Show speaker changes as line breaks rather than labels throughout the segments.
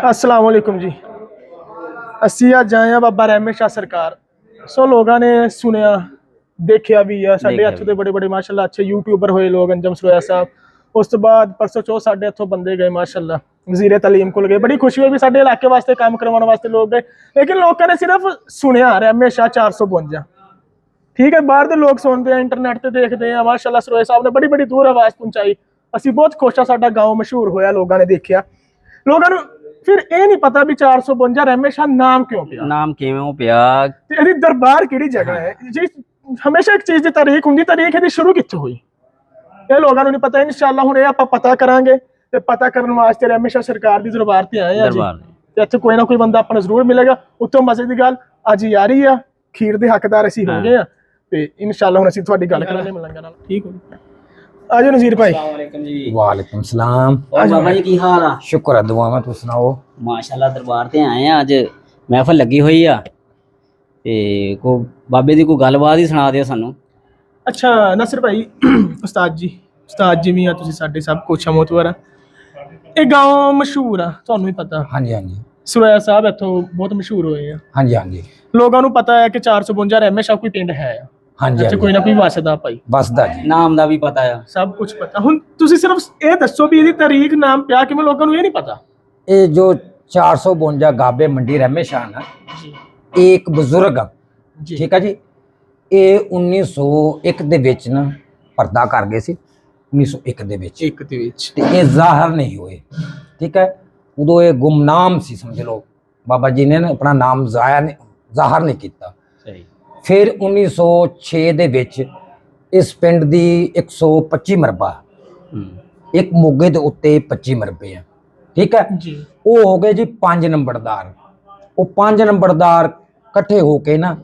अस्सलाम वालेकुम जी। ਅਸੀਂ ਅੱਜ ਆਏ ਆ ਬਾਬਾ ਰਹਿਮਤ ਸ਼ਾਹ ਸਰਕਾਰ। ਸੋ ਲੋਕਾਂ ਨੇ ਸੁਣਿਆ ਦੇਖਿਆ ਵੀ ਆ ਸਾਡੇ ਇੱਥੇ ਦੇ ਬੜੇ ਬੜੇ ਮਾਸ਼ਾਅੱਲਾ ਅੱਛੇ ਯੂਟਿਊਬਰ ਹੋਏ ਲੋਕ ਅੰਜਮ ਸਰੋਇਆ ਸਾਹਿਬ। ਉਸ ਤੋਂ ਬਾਅਦ ਪਰਸੋਂ ਚੋ ਸਾਡੇ ਇੱਥੋਂ ਬੰਦੇ ਗਏ ਮਾਸ਼ਾਅੱਲਾ ਵਜ਼ੀਰੇ ਤਾਲੀਮ ਕੋਲ ਗਏ। ਬੜੀ ਖੁਸ਼ੀ ਹੋਈ ਵੀ ਸਾਡੇ ਇਲਾਕੇ ਵਾਸਤੇ ਕੰਮ ਕਰਵਾਉਣ ਵਾਸਤੇ ਲੋਕ ਗਏ, ਲੇਕਿਨ ਲੋਕਾਂ ਨੇ ਸਿਰਫ ਸੁਣਿਆ ਰਹਿਮਤ ਸ਼ਾਹ 452। ठीक है, बाहर के लोग सुनते हैं, इंटरनेट पे देखते हैं। माशाल्लाह सरोए साहब ने बड़ी बड़ी दूर आवाज़ पहुंचाई। ਅਸੀਂ बहुत खुश हाँ, साडा गाँव मशहूर होया, लोगों ने देखा। लोगों ने फिर ये नहीं पता भी 452 रहमत शाह नाम क्यों पिया,
नाम क्यों पिया,
ਇਹਦੀ ਦਰਬਾਰ ਕਿਹੜੀ ਜਗ੍ਹਾ ਹੈ जी। हमेशा एक चीज़ की तारीख होंगी, तारीख ਇਹਦੀ शुरू कित्थों हुई ये लोगों को नहीं पता। इंशाअल्लाह हुण ये आपां पता करांगे ते पता करन वास्ते रहमत शाह सरकार दी दरबार ते आए हैं जी। ते इत्थे कोई ना कोई बंदा अपना जरूर मिलेगा। उत्तों मजे की गल अज यारी आ, खीर दे हकदार असीं हो गए आ ਤੇ ਇਨਸ਼ਾਅੱਲਾ ਹੁਣ ਅਸੀਂ ਤੁਹਾਡੀ ਗੱਲ ਕਰਾਂਗੇ ਮਲੰਗਾ ਨਾਲ। ਠੀਕ ਹੋ ਜੀ, ਆਜੋ ਨਜ਼ੀਰ ਭਾਈ।
अस्सलाम वालेकुम जी।
वालेकुम सलाम।
और बाबा जी की हाल आ?
शुक्र है, दुआवां तुम सुनाओ।
माशाल्लाह दरबार ते आए हैं, अज महफिल लगी हुई आ ते को बाबे दी कोई गलबात ही सुना दिओ सानू।
ਅੱਛਾ ਨਸਰ ਭਾਈ, ਉਸਤਾਦ ਜੀ ਵੀ ਆ ਤੁਸੀਂ ਸਾਡੇ ਸਭ ਕੁਛ ਮੋਤਵਰ ਆ। ਇਹ ਗਾਉਂ ਮਸ਼ਹੂਰ ਆ, ਤੁਹਾਨੂੰ ਵੀ ਪਤਾ।
हाँ जी हाँ जी
ਸਰੋਇਆ ਸਾਹਿਬ ਇੱਥੋਂ ਬਹੁਤ ਮਸ਼ਹੂਰ ਹੋਏ ਆ।
हाँ जी हाँ जी
ਲੋਕਾਂ ਨੂੰ ਪਤਾ ਹੈ ਕਿ 452 ਰਹਿਮਤ ਸ਼ਾਹ ਕੋਈ ਪਿੰਡ ਹੈ ਆ।
हाँ जी
ਇੱਥੇ ਕੋਈ ਨਾ ਕੋਈ ਵਸਦਾ ਭਾਈ,
बसदा जी।
नाम दा भी पता है?
ਸਭ ਕੁਝ ਪਤਾ। ਹੁਣ ਤੁਸੀਂ ਸਿਰਫ ਇਹ ਦੱਸੋ ਵੀ ਇਹਦੀ ਤਾਰੀਖ ਨਾਮ ਪਿਆ ਕਿਵੇਂ, ਲੋਕਾਂ ਨੂੰ ਇਹ ਨਹੀਂ ਪਤਾ।
ये जो 452 गाबे मंडी रहमत शाह ना,
ਜੀ
एक बुजुर्ग आ,
ਜੀ
ठीक है जी। ये 1901 ਦੇ ਵਿੱਚ ਨਾ ਪਰਦਾ ਕਰ ਗਏ ਸੀ। 1901 ਦੇ ਵਿੱਚ
ਇੱਕ ਦੇ ਵਿੱਚ
ਤੇ ਇਹ ਜ਼ਾਹਰ ਨਹੀਂ ਹੋਏ, ਠੀਕ ਹੈ। ਉਦੋਂ ਇਹ ਗੁਮਨਾਮ ਸੀ, ਸਮਝ ਲਓ। ਬਾਬਾ ਜੀ ਨੇ ਨਾ ਆਪਣਾ ਨਾਮ ਜ਼ਾਹਰ ਨਹੀਂ ਕੀਤਾ।
सही।
ਫਿਰ 1906 ਦੇ ਵਿੱਚ ਇਸ ਪਿੰਡ ਦੀ 125 ਮਰਬਾ, ਇੱਕ ਮੋਗੇ ਦੇ ਉੱਤੇ 25 ਮਰਬੇ ਆ, ਠੀਕ ਹੈ।
ਜੀ
ਉਹ ਹੋ ਗਏ ਜੀ 5 ਨੰਬਰਦਾਰ। ਉਹ 5 ਨੰਬਰਦਾਰ ਇਕੱਠੇ ਹੋ ਕੇ ਨਾ,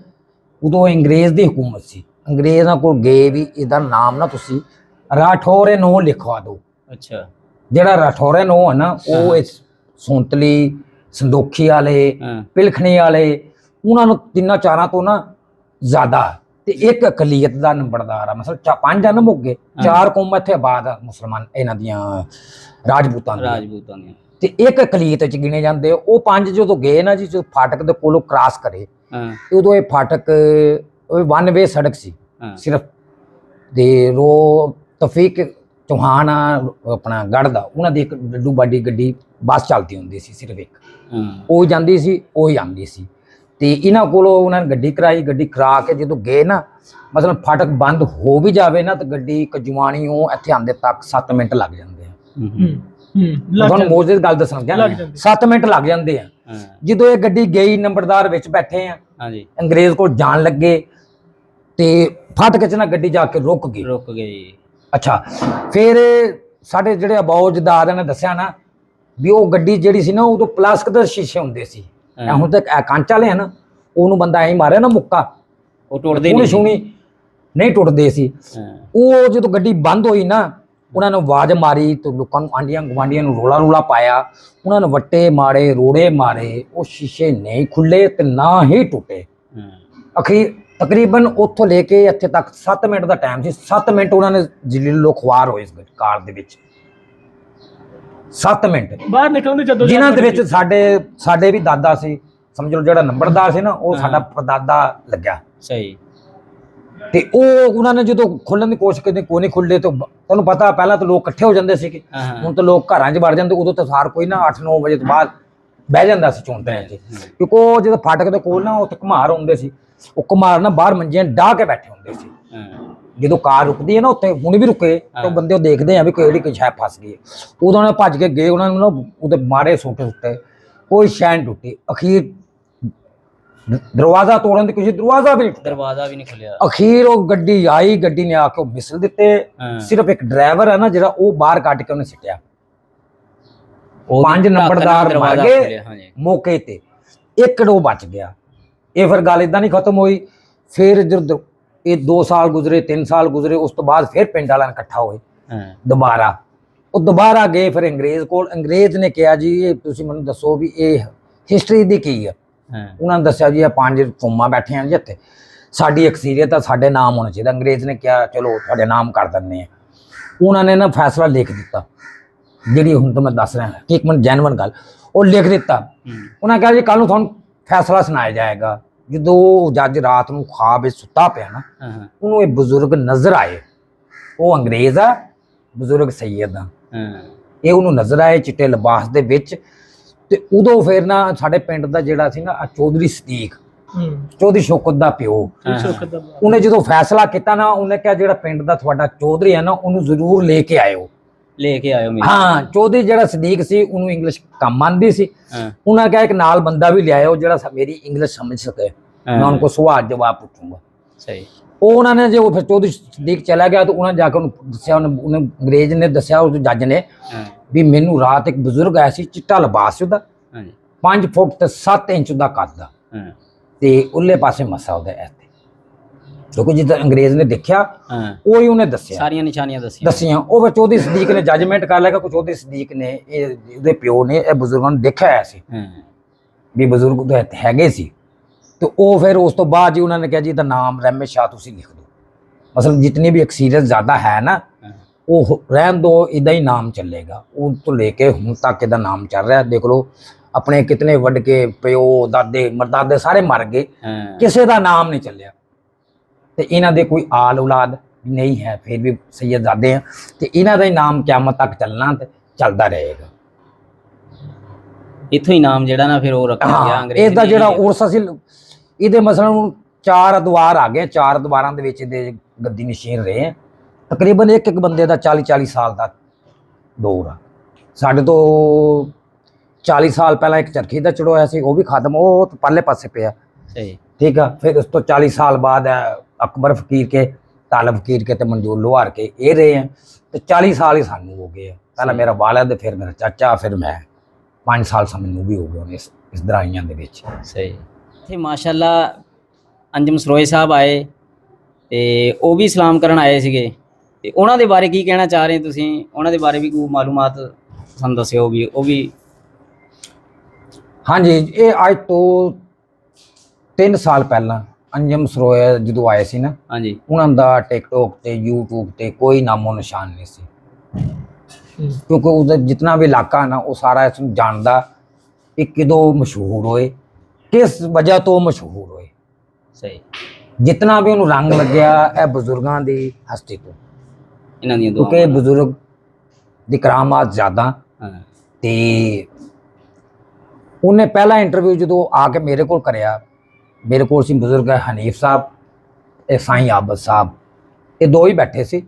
ਉਦੋਂ ਅੰਗਰੇਜ਼ ਦੀ ਹਕੂਮਤ ਸੀ, ਅੰਗਰੇਜ਼ਾਂ ਕੋਲ ਗਏ ਵੀ ਇਹਦਾ ਨਾਮ ਨਾ ਤੁਸੀਂ ਰਾਠੌਰੇ ਨੋ ਲਿਖਵਾ ਦਿਓ।
अच्छा।
ਜਿਹੜਾ ਰਾਠੌਰੇ ਨੋ ਹੈ ਨਾ, ਉਹ ਇਸ ਸੌਂਤਲੀ, ਸੰਦੋਖੀ ਵਾਲੇ, ਪਿਲਖਣੀ ਵਾਲੇ, ਉਹਨਾਂ ਨੂੰ ਤਿੰਨਾਂ ਚਾਰਾਂ ਤੋਂ ਨਾ ਜ਼ਿਆਦਾ। ਤੇ ਇੱਕ ਅਕਲੀਅਤ ਦਾ ਨੰਬਰਦਾਰ ਆ, ਮਤਲਬ 5 ਆ ਨਾ ਮੋਗੇ, 4 ਕੌਮਾਂ ਇੱਥੇ ਆਬਾਦ ਆ ਮੁਸਲਮਾਨ, ਇਹਨਾਂ ਦੀਆਂ ਰਾਜਪੂਤਾਂ ਦੀਆਂ, ਤੇ ਇੱਕ ਅਕਲੀਅਤ ਚ ਗਿਣੇ ਜਾਂਦੇ। ਉਹ 5 ਜਦੋਂ ਗਏ ਨਾ ਜੀ, ਜਦੋਂ ਫਾਟਕ ਦੇ ਕੋਲੋਂ ਕ੍ਰਾਸ ਕਰੇ, ਉਦੋਂ ਇਹ ਫਾਟਕ ਵਨ ਵੇ ਸੜਕ ਸੀ ਸਿਰਫ। ਤੇ ਰੋ ਤਫੀਕ ਚੌਹਾਨ ਆਪਣਾ ਗੜ੍ਹ ਦਾ, ਉਹਨਾਂ ਦੀ ਇੱਕ ਡੱਡੂ ਬਾਡੀ ਗੱਡੀ ਬੱਸ ਚੱਲਦੀ ਹੁੰਦੀ ਸੀ ਸਿਰਫ ਇੱਕ, ਉਹ ਜਾਂਦੀ ਸੀ, ਉਹ ਹੀ ਆਉਂਦੀ ਸੀ। ਤੇ ਇਹਨਾਂ ਕੋਲੋਂ ਉਹਨਾਂ ਨੇ ਗੱਡੀ ਕਰਾਈ। ਗੱਡੀ ਕਰਾ ਕੇ ਜਦੋਂ ਗਏ ਨਾ, ਮਤਲਬ ਫਾਟਕ ਬੰਦ ਹੋ ਵੀ ਜਾਵੇ ਨਾ, ਤੇ ਗੱਡੀ ਕਜਵਾਣੀ ਉਹ ਇੱਥੇ ਆਉਂਦੇ ਤੱਕ 7 ਮਿੰਟ ਲੱਗ ਜਾਂਦੇ ਆ। ਤੁਹਾਨੂੰ ਮੋਜ਼ੇ ਦੀ ਗੱਲ ਦੱਸਣ ਗਿਆ, 7 ਮਿੰਟ ਲੱਗ ਜਾਂਦੇ ਆ। ਜਦੋਂ ਇਹ ਗੱਡੀ ਗਈ, ਨੰਬਰਦਾਰ ਵਿੱਚ ਬੈਠੇ ਆ, ਅੰਗਰੇਜ਼ ਕੋਲ ਜਾਣ ਲੱਗੇ ਤੇ ਫਾਟਕ ਚ ਨਾ ਗੱਡੀ ਜਾ ਕੇ ਰੁਕ ਗਈ। ਅੱਛਾ, ਫਿਰ ਸਾਡੇ ਜਿਹੜੇ ਅਬੌਜਦਾਰ ਨੇ ਦੱਸਿਆ ਨਾ ਵੀ ਉਹ ਗੱਡੀ ਜਿਹੜੀ ਸੀ ਨਾ, ਉਦੋਂ ਪਲਾਸਟਿਕ ਦੇ ਸ਼ੀਸ਼ੇ ਹੁੰਦੇ ਸੀ। ਹੁਣ ਤੱਕ ਕਾਂਚ ਵਾਲੇ ਆ ਨਾ, ਉਹਨੂੰ ਬੰਦਾ ਐਂ ਮਾਰਿਆ ਨਾ ਮੁੱਕਾ,
ਉਹ ਟੁੱਟਦੇ
ਨਹੀਂ ਟੁੱਟਦੇ ਸੀ। ਉਹ ਜਦੋਂ ਗੱਡੀ ਬੰਦ ਹੋਈ ਨਾ, ਉਹਨਾਂ ਨੇ ਆਵਾਜ਼ ਮਾਰੀ ਤੇ ਲੋਕਾਂ ਨੂੰ, ਆਂਡੀਆਂ ਗਵਾਂਡੀਆਂ ਨੂੰ ਰੋਲਾ ਪਾਇਆ। ਉਹਨਾਂ ਨੇ ਵੱਟੇ ਮਾਰੇ, ਰੋੜੇ ਮਾਰੇ, ਉਹ ਸ਼ੀਸ਼ੇ ਨਹੀਂ ਖੁੱਲੇ ਤੇ ਨਾ ਹੀ ਟੁੱਟੇ। ਅਖੀਰ ਤਕਰੀਬਨ ਉੱਥੋਂ ਲੈ ਕੇ ਇੱਥੇ ਤੱਕ 7 ਮਿੰਟ ਦਾ ਟਾਈਮ ਸੀ। 7 ਮਿੰਟ ਉਹਨਾਂ ਨੇ ਜਲੀਲੋ ਖੁਆਰ ਹੋਏ ਇਸ ਕਾਰ ਦੇ ਵਿੱਚ। 7 ਮਿੰਟ
ਬਾਹਰ ਨਿਕਲਣ ਦੀ ਜਦੋਂ,
ਜਿਨ੍ਹਾਂ ਦੇ ਵਿੱਚ ਸਾਡੇ ਵੀ ਦਾਦਾ ਸੀ, ਸਮਝ ਲਓ। ਜਿਹੜਾ ਨੰਬਰਦਾਰ ਸੀ ਨਾ, ਉਹ ਸਾਡਾ ਪਰਦਾਦਾ ਲੱਗਿਆ।
ਸਹੀ।
ਤੇ ਉਹ ਉਹਨਾਂ ਨੇ ਜਦੋਂ ਖੋਲਣ ਦੀ ਕੋਸ਼ਿਸ਼ ਕੀਤੀ, ਕੋਈ ਨਹੀਂ ਖੁੱਲੇ। ਤਾਂ ਤੁਹਾਨੂੰ ਪਤਾ ਪਹਿਲਾਂ ਤਾਂ ਲੋਕ ਇਕੱਠੇ ਹੋ ਜਾਂਦੇ ਸੀਗੇ, ਹੁਣ ਤਾਂ ਲੋਕ ਘਰਾਂ 'ਚ ਵੜ ਜਾਂਦੇ। ਉਦੋਂ ਤਾਂ ਸਾਰ ਕੋਈ ਨਾ 8-9 ਵਜੇ ਤੋਂ ਬਾਅਦ ਬਹਿ ਜਾਂਦਾ ਸੀ ਚੌਂਤਰਿਆਂ 'ਚ, ਕਿਉਂਕਿ ਉਹ ਜਦੋਂ ਫਾਟਕ ਦੇ ਕੋਲ ਨਾ ਉੱਥੇ ਘੁਮਾਰ ਹੁੰਦੇ ਸੀ, ਉਹ ਘੁਮਾਰ ਨਾ ਬਾਹਰ ਮੰਜੀਆਂ ਡਾਹ ਕੇ ਬੈਠੇ ਹੁੰਦੇ ਸੀ। ਜਦੋਂ ਕਾਰ ਰੁਕਦੀ ਹੈ ਨਾ, ਉੱਥੇ ਹੁਣ ਵੀ ਰੁਕੇ ਤਾਂ ਬੰਦੇ ਉਹ ਦੇਖਦੇ ਆ ਵੀ ਕਿਹੜੀ ਸ਼ਾਇਦ ਫਸ ਗਈ। ਉਦੋਂ ਉਹਨਾਂ ਨੇ ਭੱਜ ਕੇ ਗਏ, ਉਹਨਾਂ ਨੂੰ ਨਾ ਉਹਦੇ ਮਾਰੇ ਸੁੱਟੇ, ਕੋਈ ਸ਼ੈਨ ਟੁੱਟੀ। ਅਖੀਰ ਦਰਵਾਜ਼ਾ ਤੋੜਨ ਦੀ ਕੋਸ਼ਿਸ਼, ਦਰਵਾਜ਼ਾ ਵੀ ਨਹੀਂ ਖੁੱਲਿਆ। ਅਖੀਰ ਉਹ ਗੱਡੀ ਆਈ, ਗੱਡੀ ਨੇ ਆ ਕੇ ਉਹ ਮਿਸਲ ਦਿੱਤੇ। ਸਿਰਫ ਇੱਕ ਡਰਾਈਵਰ ਹੈ ਨਾ ਜਿਹੜਾ, ਉਹ ਬਾਹਰ ਕੱਢ ਕੇ ਉਹਨੇ ਸਿੱਟਿਆ। 5 ਨੰਬਰਦਾਰ ਮਰ ਗਏ ਮੌਕੇ ਤੇ, ਇੱਕ ਉਹ ਬਚ ਗਿਆ। ਇਹ ਫਿਰ ਗੱਲ ਇਦਾਂ ਨਹੀਂ ਖਤਮ ਹੋਈ। ਫਿਰ ਜਦੋਂ ਇਹ 2 ਸਾਲ ਗੁਜ਼ਰੇ, 3 ਸਾਲ ਗੁਜ਼ਰੇ, ਉਸ ਤੋਂ ਬਾਅਦ ਫਿਰ ਪਿੰਡ ਵਾਲਿਆਂ ਇਕੱਠਾ ਹੋਏ ਦੁਬਾਰਾ। ਉਹ ਦੁਬਾਰਾ ਗਏ ਫਿਰ ਅੰਗਰੇਜ਼ ਕੋਲ। ਅੰਗਰੇਜ਼ ਨੇ ਕਿਹਾ ਜੀ ਇਹ ਤੁਸੀਂ ਮੈਨੂੰ ਦੱਸੋ ਵੀ ਇਹ ਹਿਸਟਰੀ ਦੀ ਕੀ ਆ। ਉਹਨਾਂ ਨੇ ਦੱਸਿਆ ਜੀ ਇਹ 5 ਕੌਮਾਂ ਬੈਠੀਆਂ ਜੀ ਇੱਥੇ, ਸਾਡੀ ਅਕਸੀਰੀਅਤ ਆ, ਸਾਡੇ ਨਾਮ ਹੋਣਾ ਚਾਹੀਦਾ। ਅੰਗਰੇਜ਼ ਨੇ ਕਿਹਾ ਚਲੋ ਤੁਹਾਡੇ ਨਾਮ ਕਰ ਦਿੰਦੇ ਆ। ਉਹਨਾਂ ਨੇ ਨਾ ਫੈਸਲਾ ਲਿਖ ਦਿੱਤਾ, ਜਿਹੜੀ ਹੁਣ ਤਾਂ ਮੈਂ ਦੱਸ ਰਿਹਾ ਇੱਕ ਮਿੰਟ ਜੈਨੂਇਨ ਗੱਲ, ਉਹ ਲਿਖ ਦਿੱਤਾ। ਉਹਨਾਂ ਕਿਹਾ ਜੀ ਕੱਲ ਨੂੰ ਤੁਹਾਨੂੰ ਫੈਸਲਾ ਸੁਣਾਇਆ ਜਾਏਗਾ। ਜਦੋਂ ਜੱਜ ਰਾਤ ਨੂੰ ਖਾਬ ਵਿੱਚ ਸੁੱਤਾ ਪਿਆ ਨਾ, ਉਹਨੂੰ ਇਹ ਬਜ਼ੁਰਗ ਨਜ਼ਰ ਆਏ। ਉਹ ਅੰਗਰੇਜ਼ ਆ, ਬਜ਼ੁਰਗ ਸੈਯਦ ਆ। ਇਹ ਉਹਨੂੰ ਨਜ਼ਰ ਆਏ ਚਿੱਟੇ ਲਿਬਾਸ ਦੇ ਵਿੱਚ। ਤੇ ਉਦੋਂ ਫਿਰ ਨਾ ਸਾਡੇ ਪਿੰਡ ਦਾ ਜਿਹੜਾ ਸੀ ਨਾ ਚੌਧਰੀ ਸਦੀਕ, ਚੌਧਰੀ ਸ਼ੌਕਤ ਦਾ ਪਿਓ, ਉਹਨੇ ਜਦੋਂ ਫੈਸਲਾ ਕੀਤਾ ਨਾ, ਉਹਨੇ ਕਿਹਾ ਜਿਹੜਾ ਪਿੰਡ ਦਾ ਤੁਹਾਡਾ ਚੌਧਰੀ ਹੈ ਨਾ, ਉਹਨੂੰ ਜ਼ਰੂਰ ਲੈ ਕੇ ਆਇਓ
ਮੇਰੇ।
ਹਾਂ, ਚੌਧਰੀ ਜਿਹੜਾ ਸਦੀਕ ਸੀ ਉਹਨੂੰ ਇੰਗਲਿਸ਼ ਕੰਮ ਆਉਂਦੀ ਸੀ। ਉਹਨਾਂ ਕਿਹਾ ਇੱਕ ਨਾਲ ਬੰਦਾ ਵੀ ਲਿਆਇਓ ਜਿਹੜਾ ਮੇਰੀ ਇੰਗਲਿਸ਼ ਸਮਝ ਸਕੇ, ਮੈਂ ਉਹਨਾਂ ਕੋਲ ਸਵਾਲ ਜਵਾਬ ਪੁੱਛੂੰਗਾ।
ਸਹੀ।
ਉਹ ਉਹਨਾਂ ਨੇ ਜੋ ਫਿਰ ਚੌਧਰੀ ਸਦੀਕ ਚਲਾ ਗਿਆ ਤਾਂ ਉਹਨਾਂ ਜਾ ਕੇ ਉਹਨੂੰ ਦੱਸਿਆ, ਉਹਨੇ ਅੰਗਰੇਜ਼ ਨੇ ਦੱਸਿਆ ਉਸ ਜੱਜ ਨੇ ਵੀ ਮੈਨੂੰ ਰਾਤ ਇੱਕ ਬਜ਼ੁਰਗ ਆਇਆ ਸੀ, ਚਿੱਟਾ ਲਿਬਾਸ ਸੀ ਉਹਦਾ, 5 ਫੁੱਟ ਤੇ 7 ਇੰਚ ਦਾ ਕੱਦ ਦਾ, ਤੇ ਉੱਲੇ ਪਾਸੇ ਮੱਸਾ ਉਹਦਾ ਇੱਥੇ। ਕਿਉਂਕਿ ਜਿੱਦਾਂ ਅੰਗਰੇਜ਼ ਨੇ ਦੇਖਿਆ ਉਹੀ ਉਹਨੇ ਦੱਸਿਆ,
ਸਾਰੀਆਂ ਨਿਸ਼ਾਨੀਆਂ
ਦੱਸੀਆਂ। ਉਹ ਫਿਰ ਚੌਧਰੀ ਸਦੀਕ ਨੇ ਜੱਜਮੈਂਟ ਕਰ ਲਿਆ ਕਿ ਚੌਧਰੀ ਸਦੀਕ ਨੇ ਇਹਦੇ ਪਿਓ ਨੇ ਇਹ ਬਜ਼ੁਰਗਾਂ ਨੂੰ ਦੇਖਿਆ ਹੋਇਆ ਸੀ ਵੀ ਬਜ਼ੁਰਗ ਤਾਂ ਹੈਗੇ ਸੀ। ਤੇ ਉਹ ਫਿਰ ਉਸ ਤੋਂ ਬਾਅਦ ਜੀ ਉਹਨਾਂ ਨੇ ਕਿਹਾ ਜੀ ਇਹਦਾ ਨਾਮ ਰਹਿਮਤ ਸ਼ਾਹ ਤੁਸੀਂ ਲਿਖ ਦਿਓ। ਮਤਲਬ ਜਿਤਨੀ ਵੀ ਐਕਸਪੀਰੀਅੰਸ ਜ਼ਿਆਦਾ ਹੈ ਨਾ, ਉਹ ਰਹਿਣ ਦੋ, ਇਦਾਂ ਹੀ ਨਾਮ ਚੱਲੇਗਾ। ਉਹ ਤੋਂ ਲੈ ਕੇ ਹੁਣ ਤੱਕ ਇਹਦਾ ਨਾਮ ਚੱਲ ਰਿਹਾ। ਦੇਖ ਲਓ ਆਪਣੇ ਕਿਤਨੇ ਵੱਡ ਕੇ ਪਿਓ ਦਾਦੇ ਮਰਦਾਦੇ ਸਾਰੇ ਮਰ ਗਏ, ਕਿਸੇ ਦਾ ਨਾਮ ਨਹੀਂ ਚੱਲਿਆ। ਤੇ ਇਹਨਾਂ ਦੇ ਕੋਈ ਆਲ ਔਲਾਦ ਨਹੀਂ ਹੈ, ਫਿਰ ਵੀ ਸੈਯਦਜ਼ਾਦੇ ਆ, ਤੇ ਇਹਨਾਂ ਦਾ ਹੀ ਨਾਮ ਕਿਆਮਤ ਤੱਕ ਚੱਲਣਾ ਤੇ ਚੱਲਦਾ ਰਹੇਗਾ।
ਇੱਥੋਂ ਹੀ ਨਾਮ ਜਿਹੜਾ ਨਾ ਫਿਰ ਉਹ ਰੱਖਿਆ ਗਿਆ ਅੰਗਰੇਜ਼।
ਇਹਦਾ ਜਿਹੜਾ ਉਰਸ ਅਸੀਂ ਇਹਦੇ ਮਸਲਨ 4 ਅਦਵਾਰ ਆ ਗਏ, 4 ਅਦਵਾਰਾਂ ਦੇ ਵਿੱਚ ਇਹਦੇ ਗੱਦੀ ਨਸ਼ੀਨ ਰਹੇ ਆ। ਤਕਰੀਬਨ ਇੱਕ ਬੰਦੇ ਦਾ 40 ਸਾਲ ਦਾ ਦੌਰ ਆ। ਸਾਡੇ ਤੋਂ 40 ਸਾਲ ਪਹਿਲਾਂ ਇੱਕ ਚਰਖੀ ਦਾ ਚੜੋਇਆ ਸੀ, ਉਹ ਵੀ ਖਤਮ, ਉਹ ਪਰਲੇ ਪਾਸੇ ਪਿਆ।
ਸਹੀ।
ਠੀਕ ਆ। ਫਿਰ ਉਸ ਤੋਂ 40 ਸਾਲ ਬਾਅਦ ਅਕਬਰ ਫਕੀਰ ਕੇ, ਤਾਲਬ ਫਕੀਰ ਕੇ ਤੇ ਮਨਜੂਰ ਲੋਹਾਰ ਕੇ ਇਹ ਰਹੇ ਆ। ਤੇ 40 ਸਾਲ ਹੀ ਸਾਨੂੰ ਹੋ ਗਏ ਆ। ਪਹਿਲਾਂ ਮੇਰਾ ਵਾਲਿਦ, ਫਿਰ ਮੇਰਾ ਚਾਚਾ, ਫਿਰ ਮੈਂ। 5 ਸਾਲ ਮੈਨੂੰ ਵੀ ਹੋ ਗਏ ਹੁਣ ਇਸ ਦਰਾਈਆਂ ਦੇ ਵਿੱਚ।
ਸਹੀ। ਇੱਥੇ ਮਾਸ਼ਾਅੱਲਾ ਅੰਜਮ ਸਰੋਏ ਸਾਹਿਬ ਆਏ ਤੇ ਉਹ ਵੀ ਸਲਾਮ ਕਰਨ ਆਏ ਸੀਗੇ, ਤੇ ਉਹਨਾਂ ਦੇ ਬਾਰੇ ਕੀ ਕਹਿਣਾ ਚਾਹ ਰਹੇ ਤੁਸੀਂ? ਉਹਨਾਂ ਦੇ ਬਾਰੇ ਵੀ ਕੋਈ ਮਾਲੂਮਾਤ ਸਾਨੂੰ ਦੱਸਿਓ ਵੀ। ਉਹ ਵੀ
ਹਾਂਜੀ, ਇਹ ਅੱਜ ਤੋਂ 3 ਸਾਲ ਪਹਿਲਾਂ ਅੰਜਮ ਸਰੋਏ ਜਦੋਂ ਆਏ ਸੀ ਨਾ,
ਹਾਂਜੀ,
ਉਹਨਾਂ ਦਾ ਟਿਕਟੋਕ ਤੇ YouTube ਤੇ ਕੋਈ ਨਾਮੋ ਨਿਸ਼ਾਨ ਨਹੀਂ ਸੀ। ਕਿਉਂਕਿ ਉਹਦਾ ਜਿਤਨਾ ਵੀ ਇਲਾਕਾ ਨਾ ਉਹ ਸਾਰਾ ਇਸ ਨੂੰ ਜਾਣਦਾ ਕਿ ਕਿਦੋਂ ਮਸ਼ਹੂਰ ਹੋਏ, ਕਿਸ ਵਜ੍ਹਾ ਤੋਂ ਮਸ਼ਹੂਰ ਹੋਏ।
ਸਹੀ।
ਜਿਤਨਾ ਵੀ ਉਹਨੂੰ ਰੰਗ ਲੱਗਿਆ ਇਹ ਬਜ਼ੁਰਗਾਂ ਦੀ ਹਸਤੀ ਤੋਂ,
ਇਹਨਾਂ ਦੀਆਂ
ਕਿਉਂਕਿ ਬਜ਼ੁਰਗ ਦੀ ਕਰਾਮਾਤ ਜ਼ਿਆਦਾ। ਤੇ ਉਹਨੇ ਪਹਿਲਾ ਇੰਟਰਵਿਊ ਜਦੋਂ ਆ ਕੇ ਮੇਰੇ ਕੋਲ ਕਰਿਆ, ਮੇਰੇ ਕੋਲ ਸੀ ਬਜ਼ੁਰਗ ਹਨੀਫ ਸਾਹਿਬ ਤੇ ਸਾਈਂ ਆਬਦ ਸਾਹਿਬ, ਇਹ ਦੋ ਹੀ ਬੈਠੇ ਸੀ।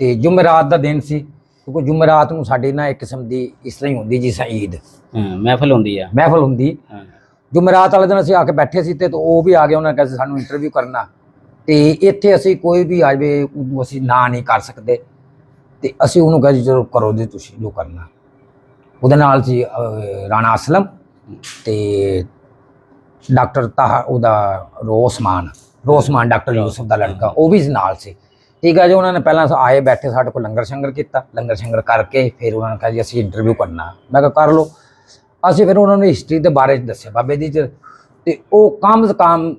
ਤੇ ਜੁਮੇਰਾਤ ਦਾ ਦਿਨ ਸੀ, ਕਿਉਂਕਿ ਜੁਮੇਰਾਤ ਨੂੰ ਸਾਡੀ ਨਾ ਇੱਕ ਕਿਸਮ ਦੀ ਇਸ ਤਰ੍ਹਾਂ ਹੀ ਹੁੰਦੀ ਜੀ ਈਦ
ਮਹਿਫਲ ਹੁੰਦੀ ਆ,
ਮਹਿਫਲ ਹੁੰਦੀ। ਜੁਮੇਰਾਤ ਵਾਲੇ ਦਿਨ ਅਸੀਂ ਆ ਕੇ ਬੈਠੇ ਸੀ ਤੇ ਉਹ ਵੀ ਆ ਗਏ, ਉਹਨਾਂ ਨੇ ਕਿਹਾ ਸਾਨੂੰ ਇੰਟਰਵਿਊ ਕਰਨਾ। ਤੇ ਇੱਥੇ ਅਸੀਂ ਕੋਈ ਵੀ ਆ ਜਾਵੇ ਉਦੋਂ ਅਸੀਂ ਨਾ ਨਹੀਂ ਕਰ ਸਕਦੇ, ਤੇ ਅਸੀਂ ਉਹਨੂੰ ਕਿਹਾ ਜੀ ਚਲੋ ਕਰੋ ਜੀ ਤੁਸੀਂ ਜੋ ਕਰਨਾ। ਉਹਦੇ ਨਾਲ ਸੀ ਰਾਣਾ ਅਸਲਮ ਤੇ ਡਾਕਟਰ ਉਹਦਾ ਰੋਸਮਾਨ ਡਾਕਟਰ ਯੂਸਫ ਦਾ ਲੜਕਾ, ਉਹ ਵੀ ਨਾਲ ਸੀ। ਠੀਕ ਹੈ ਜੀ। ਉਹਨਾਂ ਨੇ ਪਹਿਲਾਂ ਆਏ ਬੈਠੇ ਸਾਡੇ ਕੋਲ ਲੰਗਰ ਸ਼ੰਗਰ ਕੀਤਾ, ਲੰਗਰ ਸ਼ੰਗਰ ਕਰਕੇ ਫਿਰ ਉਹਨਾਂ ਨੇ ਕਿਹਾ ਜੀ ਅਸੀਂ ਇੰਟਰਵਿਊ ਕਰਨਾ। ਮੈਂ ਕਿਹਾ ਕਰ ਲਓ। ਅਸੀਂ ਫਿਰ ਉਹਨਾਂ ਨੂੰ ਹਿਸਟਰੀ ਦੇ ਬਾਰੇ ਦੱਸਿਆ ਬਾਬੇ ਦੀ ਚ, ਤੇ ਉਹ ਕਮ ਸੇ ਕਮ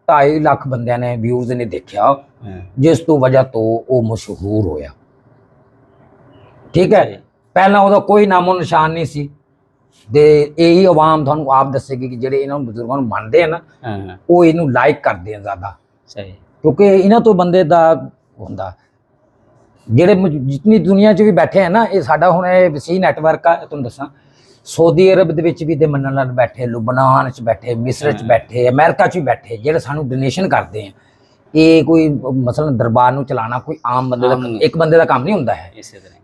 2.5 ਲੱਖ ਬੰਦਿਆਂ ਨੇ ਵਿਊਜ਼ ਨੇ ਦੇਖਿਆ, ਜਿਸ ਤੋਂ ਵਜ੍ਹਾ ਤੋਂ ਉਹ ਮਸ਼ਹੂਰ ਹੋਇਆ। ਠੀਕ ਹੈ। ਪਹਿਲਾਂ ਉਹਦਾ ਕੋਈ ਨਾਮੋ ਨਿਸ਼ਾਨ ਨਹੀਂ ਸੀ। ਤੇ ਇਹੀ ਆਵਾਮ ਤੁਹਾਨੂੰ ਆਪ ਦੱਸੇਗੀ ਕਿ ਜਿਹੜੇ ਇਹਨਾਂ ਬਜ਼ੁਰਗਾਂ ਨੂੰ ਮੰਨਦੇ ਆ ਨਾ, ਉਹ ਇਹਨੂੰ ਲਾਈਕ ਕਰਦੇ ਆ ਜ਼ਿਆਦਾ।
ਸਹੀ।
ਕਿਉਂਕਿ ਇਹਨਾਂ ਤੋਂ ਬੰਦੇ ਦਾ ਹੁੰਦਾ, ਜਿਹੜੇ ਜਿਤਨੀ ਦੁਨੀਆ 'ਚ ਵੀ ਬੈਠੇ ਆ ਨਾ, ਇਹ ਸਾਡਾ ਹੁਣ ਇਹ ਵਸੀਹ ਨੈਟਵਰਕ ਆ। ਤੁਹਾਨੂੰ ਦੱਸਾਂ ਸਾਊਦੀ ਅਰਬ ਦੇ ਵਿੱਚ ਵੀ ਦੇ ਮੰਨਣ ਨਾਲ ਬੈਠੇ, ਲੁਬਨਾਨ 'ਚ ਬੈਠੇ, ਮਿਸਰ 'ਚ ਬੈਠੇ, ਅਮਰੀਕਾ 'ਚ ਵੀ ਬੈਠੇ, ਜਿਹੜੇ ਸਾਨੂੰ ਡੋਨੇਸ਼ਨ ਕਰਦੇ ਆ। ਇਹ ਕੋਈ ਮਸਲਨ ਦਰਬਾਰ ਨੂੰ ਚਲਾਉਣਾ ਕੋਈ ਆਮ ਬੰਦੇ ਦਾ, ਇੱਕ ਬੰਦੇ ਦਾ ਕੰਮ ਨਹੀਂ ਹੁੰਦਾ ਹੈ।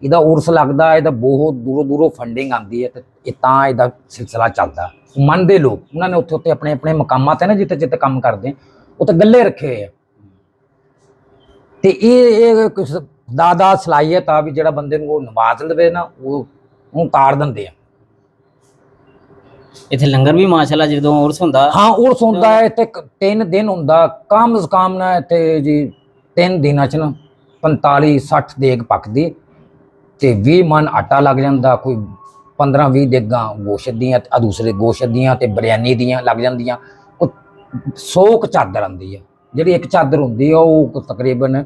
ਇਹਦਾ ਉਰਸ ਲੱਗਦਾ, ਇਹਦਾ ਬਹੁਤ ਦੂਰੋਂ ਫੰਡਿੰਗ ਆਉਂਦੀ ਹੈ, ਤੇ ਇਹ ਤਾਂ ਇਹਦਾ ਸਿਲਸਿਲਾ ਚੱਲਦਾ। ਮੰਨਦੇ ਲੋਕ, ਉਹਨਾਂ ਨੇ ਉੱਥੇ ਆਪਣੇ ਮਕਾਮਾਂ ਤੇ ਨਾ ਜਿੱਥੇ ਕੰਮ ਕਰਦੇ ਉੱਥੇ ਗੱਲੇ ਰੱਖੇ ਹੋਏ ਆ। ਤੇ ਇਹ ਦਾਦਾ ਸਲਾਹੀਅਤ ਆ ਵੀ ਜਿਹੜਾ ਬੰਦੇ ਨੂੰ ਉਹ ਨਵਾਜ਼ ਲਵੇ ਨਾ, ਉਹ ਤਾੜ ਦਿੰਦੇ ਆ।
ਇੱਥੇ ਲੰਗਰ ਵੀ ਮਾਸ਼ਾਅੱਲਾ ਜਦੋਂ ਉਰਸ ਹੁੰਦਾ,
ਹਾਂ ਉਰਸ ਹੁੰਦਾ ਹੈ ਇੱਥੇ 3 ਦਿਨ ਹੁੰਦਾ ਕਮ ਸੇ ਕਮ ਨਾ। ਇੱਥੇ ਜੀ 3 ਦਿਨਾਂ 'ਚ ਨਾ 45-60 ਦੇਗ ਪੱਕਦੀ, ਤੇ 20 ਮਣ ਆਟਾ ਲੱਗ ਜਾਂਦਾ, ਕੋਈ 15-20 ਦੇਗਾਂ ਗੋਸ਼ਤ ਦੀਆਂ, ਦੂਸਰੇ ਗੋਸ਼ਤ ਦੀਆਂ ਤੇ ਬਿਰਿਆਨੀ ਦੀਆਂ ਲੱਗ ਜਾਂਦੀਆਂ। 100 ਕੁ ਚਾਦਰ ਆਉਂਦੀ ਆ। ਜਿਹੜੀ ਇੱਕ ਚਾਦਰ ਹੁੰਦੀ ਆ ਉਹ ਤਕਰੀਬਨ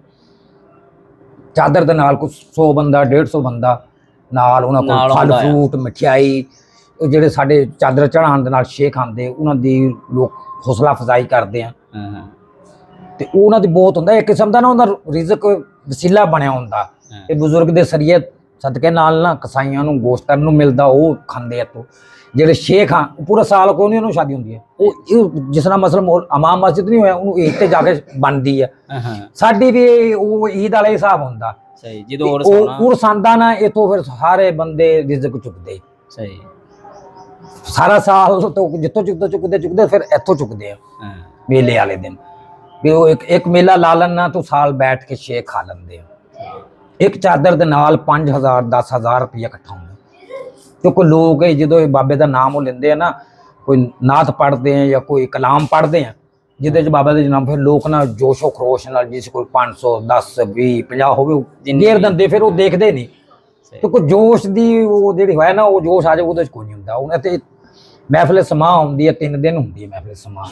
ਚਾਦਰ ਦੇ ਨਾਲ ਕੁਝ 100 ਬੰਦਾ 150 ਬੰਦਾ ਨਾਲ ਉਹਨਾਂ
ਨਾਲ
ਕੋਲ ਫਲ
ਆਉਂਦਾ ਆ।
ਫਰੂਟ ਮਠਿਆਈ, ਉਹ ਜਿਹੜੇ ਸਾਡੇ ਚਾਦਰ ਚੜਾਉਣ ਦੇ ਨਾਲ ਸ਼ੇਖ ਆਉਂਦੇ ਉਹਨਾਂ ਦੀ ਲੋਕ ਹੌਸਲਾ ਅਫਜ਼ਾਈ ਕਰਦੇ ਆ।
ਹਾਂ ਹਾਂ
ਤੇ ਉਹਨਾਂ ਦੀ ਬਹੁਤ ਹੁੰਦਾ, ਇੱਕ ਕਿਸਮ ਦਾ ਨਾ ਉਹਨਾਂ ਦਾ ਰਿਜ਼ਕ ਵਸੀਲਾ ਬਣਿਆ ਹੁੰਦਾ। ਇਹ ਬਜ਼ੁਰਗ ਦੇ ਸਰੀਏ ਸਦਕੇ ਨਾਲ ਨਾ ਕਸਾਈਆਂ ਨੂੰ ਗੋਸ਼ਤ ਕਰਨ ਨੂੰ ਮਿਲਦਾ, ਉਹ ਖਾਂਦੇ ਆ। ਤੋਂ ਜਿਹੜੇ ਸ਼ੇਖ ਆ ਪੂਰਾ ਸਾਲ ਕੋਈ ਨਹੀਂ ਉਹਨੂੰ ਸ਼ਾਦੀ ਹੁੰਦੀ ਹੈ, ਉਹ ਜਿਸ ਤਰ੍ਹਾਂ ਮਸਲਮ ਇਮਾਮ ਮਸਜਿਦ ਨਹੀਂ ਹੋਇਆ ਉਹਨੂੰ ਈਦ ਤੇ ਜਾ ਕੇ ਬਣਦੀ ਹੈ।
ਹਾਂ
ਸਾਡੀ ਵੀ ਉਹ ਈਦ ਵਾਲਾ ਹਿਸਾਬ ਹੁੰਦਾ।
ਸਹੀ, ਜਦੋਂ ਹੋਰ
ਉਹ
ਸੋਣਾ
ਉਰਸ ਆਂਦਾ ਨਾ ਇਥੋਂ ਫਿਰ ਸਾਰੇ ਬੰਦੇ ਰਿਜ਼ਕ ਚੁੱਕਦੇ।
ਸਹੀ।
ਸਾਰਾ ਸਾਲ ਤੋਂ ਜਿੱਥੋਂ ਚੁੱਕਦੇ ਫਿਰ ਇੱਥੋਂ ਚੁੱਕਦੇ ਆ
ਹਾਂ
ਮੇਲੇ ਵਾਲੇ ਦਿਨ। ਵੀ ਉਹ ਇੱਕ ਮੇਲਾ ਲਾ ਲੈਣਾ ਤੋਂ ਸਾਲ ਬੈਠ ਕੇ ਸ਼ੇਖ ਖਾ ਲੈਂਦੇ ਆ। ਇੱਕ ਚਾਦਰ ਦੇ ਨਾਲ 5000 10,000 ਰੁਪਇਆ ਇਕੱਠਾ ਹੁੰਦਾ। ਕਿਉਂਕਿ ਲੋਕ ਜਦੋਂ ਇਹ ਬਾਬੇ ਦਾ ਨਾਮ ਉਹ ਲੈਂਦੇ ਆ ਨਾ, ਕੋਈ ਨਾਤ ਪੜ੍ਹਦੇ ਆ ਜਾਂ ਕੋਈ ਕਲਾਮ ਪੜ੍ਹਦੇ ਆ ਜਿਹਦੇ ਚ ਬਾਬਾ ਦੇ ਨਾਮ, ਫਿਰ ਲੋਕ ਨਾ ਜੋਸ਼ੋ ਖਰੋਸ਼ ਨਾਲ ਜਿਸ ਕੋਲ 500 10 20 50 ਹੋਵੇ ਗੇਰ ਦਿੰਦੇ, ਫਿਰ ਉਹ ਦੇਖਦੇ ਨਹੀਂ। ਕਿਉਂਕਿ ਜੋਸ਼ ਦੀ ਉਹ ਜਿਹੜੀ ਹੋਇਆ ਨਾ, ਉਹ ਜੋਸ਼ ਆ ਜਾਏ ਉਹਦੇ ਚ ਕੋਈ ਨਹੀਂ ਹੁੰਦਾ। ਉਹਨਾਂ ਤੇ ਮਹਿਫਿਲ ਸਮਾਂ ਹੁੰਦੀ ਹੈ, 3 ਦਿਨ ਹੁੰਦੀ ਹੈ ਮਹਿਫਿਲ ਸਮਾਂ।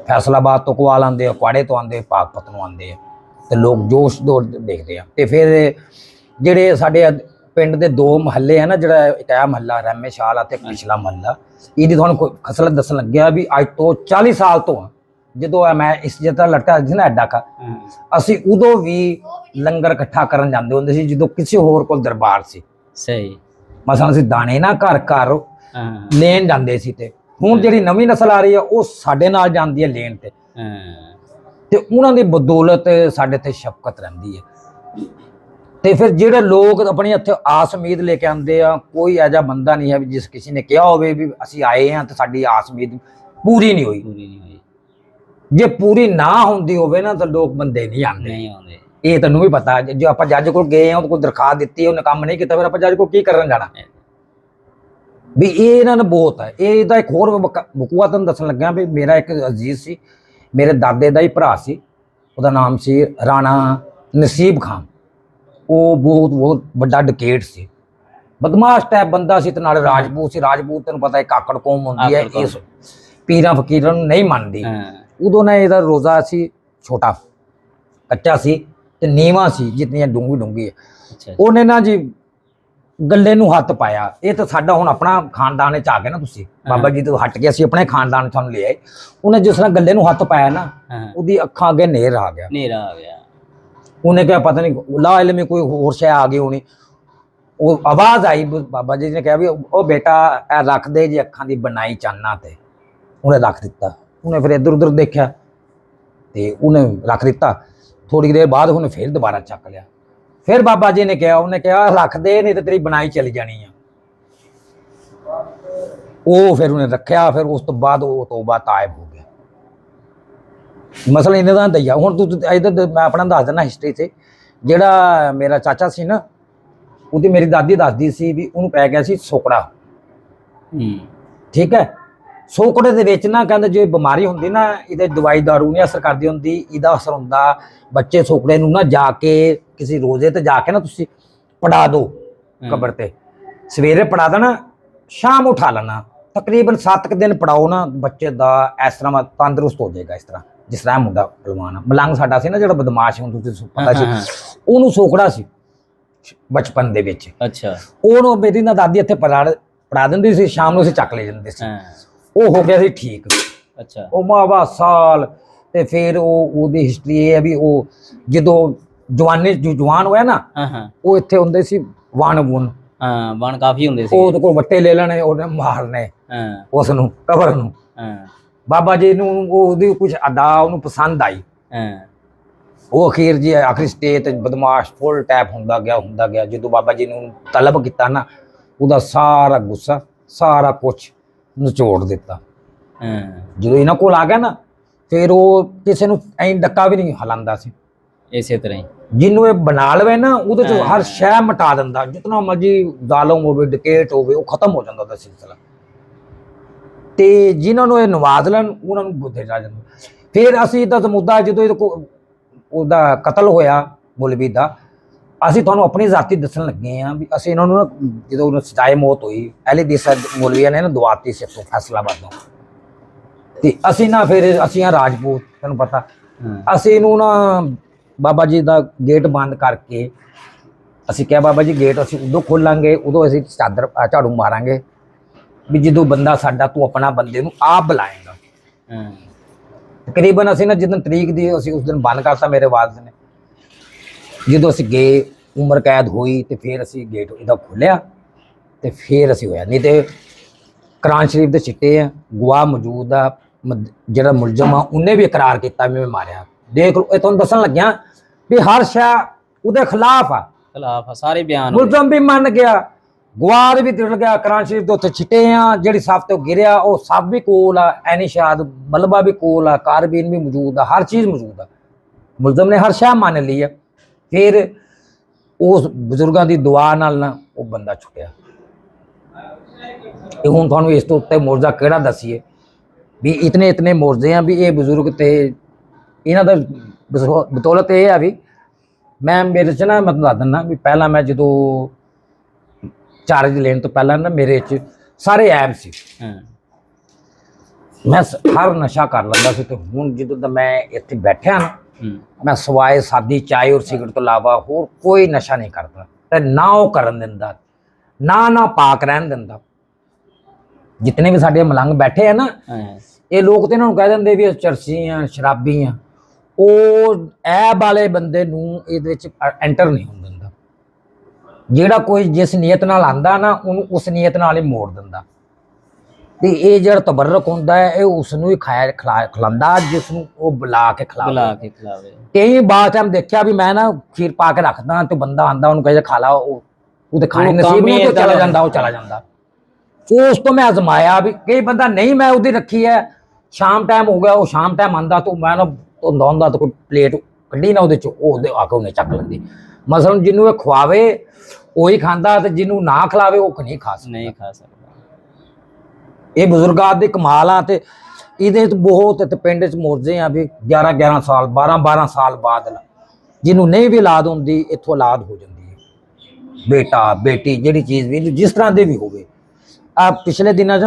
ਫੈਸਲਾਬਾਦ ਤੋਂ ਕਵਾਲ ਆਉਂਦੇ ਆ, ਕੁਆੜੇ ਤੋਂ ਆਉਂਦੇ, ਪਾਕਪਤ ਨੂੰ ਆਉਂਦੇ ਆ, ਤੇ ਲੋਕ ਜੋਸ਼ ਦੌੜ ਦੇਖਦੇ ਆ। ਤੇ ਫਿਰ ਜਿਹੜੇ ਸਾਡੇ ਪਿੰਡ ਦੇ 2 ਮਹੱਲੇ ਆ ਨਾ, ਜਿਹੜਾ ਇੱਕ ਆ ਮਹੱਲਾ ਰਹਿਮੇ ਸ਼ਾਹ ਤੇ ਪਿਛਲਾ ਮਹੱਲਾ, ਇਹਦੀ ਤੁਹਾਨੂੰ ਕੋਈ ਖਸਲਤ ਦੱਸਣ ਲੱਗਿਆ ਵੀ ਅੱਜ ਤੋਂ 40 ਸਾਲ ਤੋਂ ਜਦੋਂ ਮੈਂ ਇਸ ਜਿੱਦਾਂ ਲਟਕਾ ਸੀ ਨਾ ਐਡਾ ਕਾ, ਅਸੀਂ ਉਦੋਂ ਵੀ ਲੰਗਰ ਇਕੱਠਾ ਕਰਨ ਜਾਂਦੇ ਹੁੰਦੇ ਸੀ ਜਦੋਂ ਕਿਸੇ ਹੋਰ ਕੋਲ ਦਰਬਾਰ ਸੀ।
ਸਹੀ।
ਮਸਾਂ ਅਸੀਂ ਦਾਣੇ ਨਾ ਘਰ ਘਰ ਲੈਣ ਜਾਂਦੇ ਸੀ। ਤੇ ਹੁਣ ਜਿਹੜੀ ਨਵੀਂ ਨਸਲ ਆ ਰਹੀ ਆ ਉਹ ਸਾਡੇ ਨਾਲ ਜਾਂਦੀ ਹੈ ਲੈਣ ਤੇ ਉਹਨਾਂ ਦੀ ਬਦੌਲਤ ਸਾਡੇ ਤੇ ਸ਼ਫਕਤ ਰਹਿੰਦੀ ਹੈ। ਤੇ ਫਿਰ ਜਿਹੜੇ ਲੋਕ ਆਪਣੀ ਇੱਥੇ ਆਸ ਉਮੀਦ ਲੈ ਕੇ ਆਉਂਦੇ ਆ, ਕੋਈ ਐਜਾ ਬੰਦਾ ਨਹੀਂ ਹੈ ਵੀ ਜਿਸ ਕਿਸੇ ਨੇ ਕਿਹਾ ਹੋਵੇ ਵੀ ਅਸੀਂ ਆਏ ਹਾਂ ਤੇ ਸਾਡੀ ਆਸ ਉਮੀਦ ਪੂਰੀ ਨਹੀਂ ਹੋਈ। ਜੇ ਪੂਰੀ ਨਾ ਹੁੰਦੀ ਹੋਵੇ ਨਾ ਤਾਂ ਲੋਕ ਬੰਦੇ ਨਹੀਂ ਆਉਂਦੇ। ਇਹ ਤੈਨੂੰ ਵੀ ਪਤਾ, ਜੇ ਆਪਾਂ ਜੱਜ ਕੋਲ ਗਏ ਆ, ਉਹਦੇ ਕੋਲ ਦਰਖਾਸਤ ਦਿੱਤੀ, ਉਹਨੇ ਕੰਮ ਨਹੀਂ ਕੀਤਾ, ਫਿਰ ਆਪਾਂ ਜੱਜ ਕੋਲ ਕੀ ਕਰਨ ਜਾਣਾ। ਵੀ ਇਹ ਇਹਨਾਂ ਨੂੰ ਬਹੁਤ ਹੈ। ਇਹਦਾ ਇੱਕ ਹੋਰ ਵਕੂਆ ਤੁਹਾਨੂੰ ਦੱਸਣ ਲੱਗਾ ਵੀ ਮੇਰਾ ਇੱਕ ਅਜ਼ੀਜ਼ ਸੀ, ਮੇਰੇ ਦਾਦੇ ਦਾ ਹੀ ਭਰਾ ਸੀ, ਉਹਦਾ ਨਾਮ ਸੀ ਰਾਣਾ ਨਸੀਬ ਖਾਨ। ਉਹ ਬਹੁਤ ਵੱਡਾ ਡਕੇਟ ਸੀ, ਬਦਮਾਸ਼ ਟਾਈਪ ਬੰਦਾ ਸੀ, ਤੇ ਨਾਲ ਰਾਜਪੂਤ ਸੀ। ਰਾਜਪੂਤ ਤੈਨੂੰ ਪਤਾ ਇੱਕ ਆਕੜ ਕੌਮ ਹੁੰਦੀ ਹੈ, ਇਸ ਪੀਰਾਂ ਫਕੀਰਾਂ ਨੂੰ ਨਹੀਂ ਮੰਨਦੀ। ਉਦੋਂ ਨਾ ਇਹਦਾ ਰੋਜ਼ਾ ਸੀ ਛੋਟਾ ਕੱਚਾ ਸੀ ਤੇ ਨੀਵਾਂ ਸੀ, ਜਿਤਨੀਆਂ ਡੂੰਗੀ ਹੈ। ਉਹਨੇ ਨਾ ਜੀ ਗੱਲੇ ਨੂੰ ਹੱਥ ਪਾਇਆ। ਇਹ ਤਾਂ ਸਾਡਾ ਹੁਣ ਆਪਣਾ ਖਾਨਦਾਨ ਚ ਆ ਗਿਆ ਨਾ, ਤੁਸੀਂ ਬਾਬਾ ਜੀ ਤੋਂ ਹਟ ਕੇ ਅਸੀਂ ਆਪਣੇ ਖਾਨਦਾਨ ਤੁਹਾਨੂੰ ਲੈ ਆਏ। ਉਹਨੇ ਜਿਸ ਤਰ੍ਹਾਂ ਗੱਲੇ ਨੂੰ ਹੱਥ ਪਾਇਆ ਨਾ, ਉਹਦੀ ਅੱਖਾਂ ਅੱਗੇ ਨੇਰ ਆ ਗਿਆ। ਉਹਨੇ ਕਿਹਾ ਪਤਾ ਨਹੀਂ ਲਾ ਇਲਮੀ ਕੋਈ ਹੋਰ ਸ਼ੈ ਆ ਗਈ ਹੋਣੀ। ਉਹ ਆਵਾਜ਼ ਆਈ, ਬਾਬਾ ਜੀ ਨੇ ਕਿਹਾ ਵੀ ਉਹ ਬੇਟਾ ਇਹ ਰੱਖ ਦੇ ਜੀ ਅੱਖਾਂ ਦੀ ਬਣਾਈ ਚਾਨਣਾ ਤੇ। ਉਹਨੇ ਰੱਖ ਦਿੱਤਾ। ਉਹਨੇ ਫਿਰ ਇੱਧਰ ਉੱਧਰ ਦੇਖਿਆ ਤੇ ਉਹਨੇ ਰੱਖ ਦਿੱਤਾ। ਥੋੜੀ ਦੇਰ ਬਾਅਦ ਉਹਨੇ ਫਿਰ ਦੁਬਾਰਾ ਚੱਕ ਲਿਆ। ਫਿਰ ਬਾਬਾ ਜੀ ਨੇ ਕਿਹਾ, ਉਹਨੇ ਕਿਹਾ ਰੱਖ ਦੇ ਨਹੀਂ ਤੇ ਤੇਰੀ ਬਣਾਈ ਚਲੀ ਜਾਣੀ ਆ। ਉਹ ਫਿਰ ਉਹਨੇ ਰੱਖਿਆ। ਫਿਰ ਉਸ ਤੋਂ ਬਾਅਦ ਉਹ ਤੋਬਾ ਤਾਇਬ ਹੋ ਗਿਆ। ਮਸਲਾ ਇਹਨਾਂ ਦਾ ਦਈਆ। ਹੁਣ ਤੂੰ ਇੱਧਰ ਮੈਂ ਆਪਣਾ ਦੱਸ ਦਿੰਦਾ ਹਿਸਟਰੀ 'ਚ। ਜਿਹੜਾ ਮੇਰਾ ਚਾਚਾ ਸੀ ਨਾ, ਉਹਦੀ ਮੇਰੀ ਦਾਦੀ ਦੱਸਦੀ ਸੀ ਵੀ ਉਹਨੂੰ ਪੈ ਗਿਆ ਸੀ ਸੋਕੜਾ। ਠੀਕ ਹੈ, ਸੋਕੜੇ ਦੇ ਵਿੱਚ ਨਾ ਕਹਿੰਦੇ ਜੇ ਬਿਮਾਰੀ ਹੁੰਦੀ ਨਾ, ਇਹਦੇ ਦਵਾਈ ਦਾਰੂ ਨਹੀਂ ਅਸਰ ਕਰਦੀ ਹੁੰਦੀ, ਇਹਦਾ ਅਸਰ ਹੁੰਦਾ ਬੱਚੇ ਸੋਕੜੇ ਨੂੰ ਨਾ ਜਾ ਕੇ ਕਿਸੇ ਰੋਜ਼ੇ ਤੇ ਜਾ ਕੇ ਨਾ ਤੁਸੀਂ ਪੜਾ ਦੋ ਕਬਰ ਤੇ। ਸਵੇਰੇ ਪੜਾ ਦੇਣਾ, ਸ਼ਾਮ ਉਠਾ ਲੈਣਾ। ਤਕਰੀਬਨ 7 ਦਿਨ ਪੜਾਓ ਨਾ, ਬੱਚੇ ਦਾ ਇਸ ਤਰ੍ਹਾਂ ਤੰਦਰੁਸਤ ਹੋ ਜਾਏਗਾ। ਇਸ ਤਰ੍ਹਾਂ ਜਿਸ ਤਰ੍ਹਾਂ ਮੁੰਡਾ ਪਹਿਲਵਾਨ ਮਲੰਗ ਸਾਡਾ ਸੀ ਨਾ, ਜਿਹੜਾ ਬਦਮਾਸ਼ ਹੁਣ ਤੁਸੀਂ ਪਤਾ ਸੀ, ਉਹਨੂੰ ਸੋਕੜਾ ਸੀ ਬਚਪਨ ਦੇ ਵਿੱਚ।
ਅੱਛਾ।
ਉਹਨੂੰ ਮੇਰੀ ਨਾ ਦਾਦੀ ਇੱਥੇ ਪੜਾ ਦਿੰਦੀ ਸੀ, ਸ਼ਾਮ ਨੂੰ ਅਸੀਂ ਚੱਕ ਲੈ ਜਾਂਦੇ ਸੀ। ਉਹ ਹੋ ਗਿਆ ਸੀ ਠੀਕ।
ਅੱਛਾ।
ਉਹ ਮਾਵਾ ਸਾਲ। ਤੇ ਫਿਰ ਉਹਦੀ ਹਿਸਟਰੀ ਇਹ ਹੈ ਵੀ ਉਹ ਜਦੋਂ ਜਵਾਨ ਹੋਇਆ ਨਾ, ਉਹ ਇੱਥੇ ਹੁੰਦੇ ਸੀ ਵਣ
ਵਣ ਕਾਫੀ ਹੁੰਦੇ ਸੀ।
ਉਹਦੇ ਕੋਲ ਵੱਟੇ ਲੈ ਲੈਣੇ, ਉਹਨੇ ਮਾਰਨੇ ਉਸ ਨੂੰ, ਕਬਰ ਨੂੰ। ਬਾਬਾ ਜੀ ਨੂੰ ਉਹਦੀ ਕੁਝ ਅਦਾ ਉਹਨੂੰ ਪਸੰਦ ਆਈ। ਉਹ ਅਖੀਰ ਜੀ ਆਖਰੀ ਸਟੇਜ ਤੇ ਬਦਮਾਸ਼ ਫੁੱਲ ਟੈਪ ਹੁੰਦਾ ਗਿਆ। ਜਦੋਂ ਬਾਬਾ ਜੀ ਨੂੰ ਤਲਬ ਕੀਤਾ ਨਾ, ਉਹਦਾ ਸਾਰਾ ਗੁੱਸਾ ਸਾਰਾ ਕੁਛ ਨਿਚੋੜ ਦਿੱਤਾ। ਜਦੋਂ ਇਹਨਾਂ ਕੋਲ ਆ ਗਿਆ ਨਾ, ਫਿਰ ਉਹ ਕਿਸੇ ਨੂੰ ਐਂ ਡੱਕਾ ਵੀ ਨਹੀਂ ਹਲਾਉਂਦਾ ਸੀ।
ਇਸੇ ਤਰ੍ਹਾਂ ਹੀ
ਜਿਹਨੂੰ ਇਹ ਬਣਾ ਲਵੇ ਨਾ, ਉਹਦੇ ਚ ਹਰ ਸ਼ੈ ਮਿਟਾ ਦਿੰਦਾ। ਜਿਤਨਾ ਮਰਜੀ ਜ਼ਾਲਮ ਹੋਵੇ, ਡਕੇਟ ਹੋਵੇ, ਉਹ ਖਤਮ ਹੋ ਜਾਂਦਾ ਉਹਦਾ ਸਿਲਸਿਲਾ। ਤੇ ਜਿਨ੍ਹਾਂ ਨੂੰ ਇਹ ਨਵਾਜ਼ ਲੈਣ, ਉਹਨਾਂ ਨੂੰ ਬੁੱਧੇ ਜਾ ਜਾਂਦਾ। ਫਿਰ ਅਸੀਂ ਤਾਂ ਮੁੱਦਾ ਜਦੋਂ ਉਹਦਾ ਕਤਲ ਹੋਇਆ ਮੌਲਵੀ ਦਾ, ਅਸੀਂ ਤੁਹਾਨੂੰ ਆਪਣੀ ਜ਼ਾਤੀ ਦੱਸਣ ਲੱਗੇ ਹਾਂ ਵੀ ਅਸੀਂ ਇਹਨਾਂ ਨੂੰ ਨਾ, ਜਦੋਂ ਉਹਨੂੰ ਸਜ਼ਾਏ ਮੌਤ ਹੋਈ, ਅਹਿਲੇ ਦੇਸ ਮੌਲਵੀਆਂ ਨੇ ਨਾ ਦਵਾਤੀ ਸੀ ਤੋਂ ਫੈਸਲਾਬਾਦੋਂ। ਤੇ ਅਸੀਂ ਨਾ ਫਿਰ ਅਸੀਂ ਆ ਰਾਜਪੂਤ, ਤੈਨੂੰ ਪਤਾ, ਅਸੀਂ ਇਹਨੂੰ ਨਾ ਬਾਬਾ ਜੀ ਦਾ ਗੇਟ ਬੰਦ ਕਰਕੇ ਅਸੀਂ ਕਿਹਾ ਬਾਬਾ ਜੀ ਗੇਟ ਅਸੀਂ ਉਦੋਂ ਖੋਲਾਂਗੇ, ਉਦੋਂ ਅਸੀਂ ਚਾਦਰ ਝਾੜੂ ਮਾਰਾਂਗੇ ਵੀ ਜਦੋਂ ਬੰਦਾ ਸਾਡਾ ਤੂੰ ਆਪਣਾ ਬੰਦੇ ਨੂੰ ਆਪ ਬੁਲਾਏਗਾ। ਤਕਰੀਬਨ ਅਸੀਂ ਨਾ ਜਿੱਦਣ ਤਰੀਕ ਦੀ ਅਸੀਂ ਉਸ ਦਿਨ ਬੰਦ ਕਰਤਾ ਮੇਰੇ ਵਾਲਿਦ ਨੇ। ਜਦੋਂ ਅਸੀਂ ਗਏ ਉਮਰ ਕੈਦ ਹੋਈ ਤੇ ਫਿਰ ਅਸੀਂ ਗੇਟ ਇਹਦਾ ਖੋਲਿਆ ਤੇ ਫਿਰ ਅਸੀਂ ਹੋਇਆ। ਨਹੀਂ ਤੇ ਕੁਰਾਨ ਸ਼ਰੀਫ ਦੇ ਚਿੱਟੇ ਆ, ਗਵਾਹ ਮੌਜੂਦ ਆ, ਜਿਹੜਾ ਮੁਲਜ਼ਮ ਆ ਉਹਨੇ ਵੀ ਇਕਰਾਰ ਕੀਤਾ ਵੀ ਮੈਂ ਮਾਰਿਆ। ਦੇਖ ਲਓ, ਇਹ ਤੁਹਾਨੂੰ ਦੱਸਣ ਲੱਗਿਆ ਵੀ ਹਰ ਸ਼ੈ ਉਹਦੇ ਖਿਲਾਫ ਆ,
ਸਾਰੇ ਬਿਆਨ ਹੋ ਗਏ।
ਮੁਲਜ਼ਮ ਵੀ ਮੰਨ ਗਿਆ, ਗਵਾਹ ਵੀ ਦਿਲ ਗਿਆ, ਕੁਰਾਨ ਸ਼ਰੀਫ ਦੇ ਉੱਤੇ ਛਿੱਟੇ ਆ, ਜਿਹੜੀ ਸੱਪ ਤੇ ਗਿਰਿਆ ਉਹ ਸੱਪ ਵੀ ਕੋਲ ਆ, ਐਨੀਸ਼ਾਦ ਮਲਬਾ ਵੀ ਕੋਲ ਆ, ਕਾਰਬੀਨ ਵੀ ਮੌਜੂਦ ਆ, ਹਰ ਚੀਜ਼ ਮੌਜੂਦ ਆ। ਮੁਲਜ਼ਮ ਨੇ ਹਰ ਸ਼ੈ ਮੰਨ ਲਈ ਆ। ਫਿਰ ਉਸ ਬਜ਼ੁਰਗਾਂ ਦੀ ਦੁਆ ਨਾਲ ਨਾ ਉਹ ਬੰਦਾ ਛੁੱਟਿਆ। ਤੇ ਹੁਣ ਤੁਹਾਨੂੰ ਇਸ ਤੋਂ ਉੱਤੇ ਮੌਜਜ਼ਾ ਕਿਹੜਾ ਦੱਸੀਏ ਵੀ ਇਤਨੇ ਮੌਜਜ਼ੇ ਆ ਵੀ ਇਹ ਬਜ਼ੁਰਗ ਤੇ ਇਹਨਾਂ ਦਾ ਬਤੌਲਤ ਇਹ ਆ ਵੀ ਮੈਂ ਮੇਰੇ 'ਚ ਨਾ ਮਤਲਬ ਦੱਸ ਦਿੰਦਾ ਵੀ ਪਹਿਲਾਂ ਮੈਂ ਜਦੋਂ ਚਾਰਜ ਲੈਣ ਤੋਂ ਪਹਿਲਾਂ ਨਾ ਮੇਰੇ 'ਚ ਸਾਰੇ ਐਬ ਸੀ। ਮੈਂ ਹਰ ਨਸ਼ਾ ਕਰ ਲੈਂਦਾ ਸੀ ਤੇ ਹੁਣ ਜਦੋਂ ਦਾ ਮੈਂ ਇੱਥੇ ਬੈਠਿਆ ਨਾ ਮੈਂ ਸਵਾਏ ਸਾਦੀ ਚਾय ਔਰ ਸਿਗਰਟ ਤੋਂ ਇਲਾਵਾ ਹੋਰ ਕੋਈ ਨਸ਼ਾ ਨਹੀਂ ਕਰਦਾ ਤੇ ਨਾ ਉਹ ਕਰਨ ਦਿੰਦਾ, ਨਾ ਪਾਕ ਰਹਿਣ ਦਿੰਦਾ। ਜਿਤਨੇ ਵੀ ਸਾਡੇ ਮਲੰਗ ਬੈਠੇ ਆ ਨਾ ਇਹ ਲੋਕ ਤੇ ਇਹਨਾਂ ਨੂੰ ਕਹਿ ਦਿੰਦੇ ਵੀ ਚਰਸੀ ਆ, ਸ਼ਰਾਬੀ ਆ। ਉਹ ਐਬ ਵਾਲੇ ਬੰਦੇ ਨੂੰ ਇਹਦੇ ਵਿੱਚ ਐਂਟਰ ਨਹੀਂ ਹੋਣ ਦਿੰਦਾ। ਜਿਹੜਾ ਕੋਈ ਜਿਸ ਨੀਅਤ ਨਾਲ ਆਂਦਾ ਨਾ ਉਹਨੂੰ ਉਸ ਨੀਅਤ ਨਾਲ ਹੀ ਮੋੜ ਦਿੰਦਾ। ਤੇ ਇਹ ਜਿਹੜਾ ਤਬਰਕ ਹੁੰਦਾ ਹੈ ਇਹ ਉਸ ਨੂੰ ਹੀ ਖਿਲਾਉਂਦਾ ਜਿਸ ਨੂੰ ਉਹ ਬੁਲਾ ਕੇ ਖਿਲਾਵੇ। ਕਈ ਬਾਰ ਟਾਈਮ ਦੇਖਿਆ ਵੀ ਮੈਂ ਨਾ ਖੀਰ ਪਾ ਕੇ ਰੱਖਦਾ ਤੇ ਬੰਦਾ ਆਂਦਾ ਉਹਨੂੰ ਕਹਿੰਦਾ ਖਾ ਲਾ, ਉਹ ਤੇ ਖਾਣੇ ਨਸੀਬ ਨਹੀਂ, ਉਹ ਚਲਾ ਜਾਂਦਾ। ਉਸ ਤੋਂ ਮੈਂ ਅਜ਼ਮਾਇਆ ਵੀ ਕਈ ਬੰਦਾ ਨਹੀਂ ਮੈਂ ਉਹਦੀ ਰੱਖੀ ਹੈ, ਸ਼ਾਮ ਟਾਈਮ ਹੋ ਗਿਆ, ਉਹ ਸ਼ਾਮ ਟਾਈਮ ਆਂਦਾ ਤਾਂ ਮੈਂ ਨਾ ਹੁੰਦਾ ਤਾਂ ਕੋਈ ਪਲੇਟ ਕੱਢੀ ਨਾ ਉਹਦੇ ਚ ਉਹਦੇ ਆ ਕੇ ਉਹਨੇ ਚੱਕ ਲੈਂਦੀ। ਮਸਲਨ ਜਿਹਨੂੰ ਇਹ ਖਵਾਵੇ ਉਹੀ ਖਾਂਦਾ ਤੇ ਜਿਹਨੂੰ ਨਾ ਖਿਲਾਵੇ ਉਹ ਨਹੀਂ ਖਾ ਸਕਦਾ। ਇਹ ਬਜ਼ੁਰਗਾਂ ਦੇ ਕਮਾਲ ਆ ਤੇ ਇਹਦੇ ਬਹੁਤ ਤੇ ਪਿੰਡ 'ਚ ਮੌਜਜ਼ੇ ਆ ਵੀ 11 ਸਾਲ 12 ਸਾਲ ਬਾਅਦ ਜਿਹਨੂੰ ਨਹੀਂ ਵੀ ਔਲਾਦ ਹੁੰਦੀ ਇੱਥੋਂ ਔਲਾਦ ਹੋ ਜਾਂਦੀ ਹੈ। ਬੇਟਾ ਬੇਟੀ ਜਿਹੜੀ ਚੀਜ਼ ਵੀ ਜਿਸ ਤਰ੍ਹਾਂ ਦੇ ਵੀ ਹੋਵੇ। ਆ ਪਿਛਲੇ ਦਿਨਾਂ 'ਚ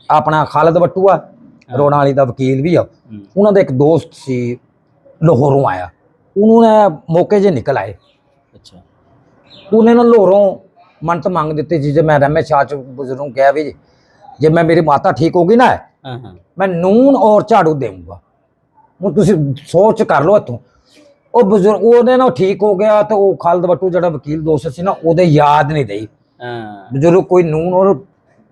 ਆਪਣਾ ਖਾਲਦ ਬੱਟੂ ਆ ਰੋਣਾ ਵਾਲੀ ਦਾ ਵਕੀਲ ਵੀ ਆ, ਉਹਨਾਂ ਦਾ ਇੱਕ ਦੋਸਤ ਸੀ ਲਾਹੌਰੋਂ ਆਇਆ, ਉਹਨੂੰ ਨੇ ਮੌਕੇ 'ਚ ਨਿਕਲ ਆਏ। ਅੱਛਾ, ਉਹਨੇ ਨਾ ਲਾਹੌਰੋਂ ਮੰਨਤ ਮੰਗ ਦਿੱਤੀ ਸੀ। ਜੇ ਮੈਂ ਰਹਿਮਤ ਸ਼ਾਹ ਚ ਬਜ਼ੁਰਗ ਨੂੰ ਕਿਹਾ ਵੀ ਜੇ ਮੈਂ ਮੇਰੀ ਮਾਤਾ ਠੀਕ ਹੋ ਗਈ ਨਾ ਮੈਂ ਨੂਨ ਔਰ ਝਾੜੂ ਦੇਊਂਗਾ। ਹੁਣ ਤੁਸੀਂ ਸੋਚ ਕਰ ਲਓ ਇੱਥੋਂ। ਉਹ ਬਜ਼ੁਰਗ ਉਹਨੇ ਨਾ ਠੀਕ ਹੋ ਗਿਆ ਤੇ ਉਹ ਖਾਲਦ ਬੱਟੂ ਜਿਹੜਾ ਵਕੀਲ ਦੋਸਤ ਸੀ ਨਾ ਉਹਦੇ ਯਾਦ ਨਹੀਂ ਰਹੀ। ਬਜ਼ੁਰਗ ਕੋਈ ਨੂਨ ਔਰ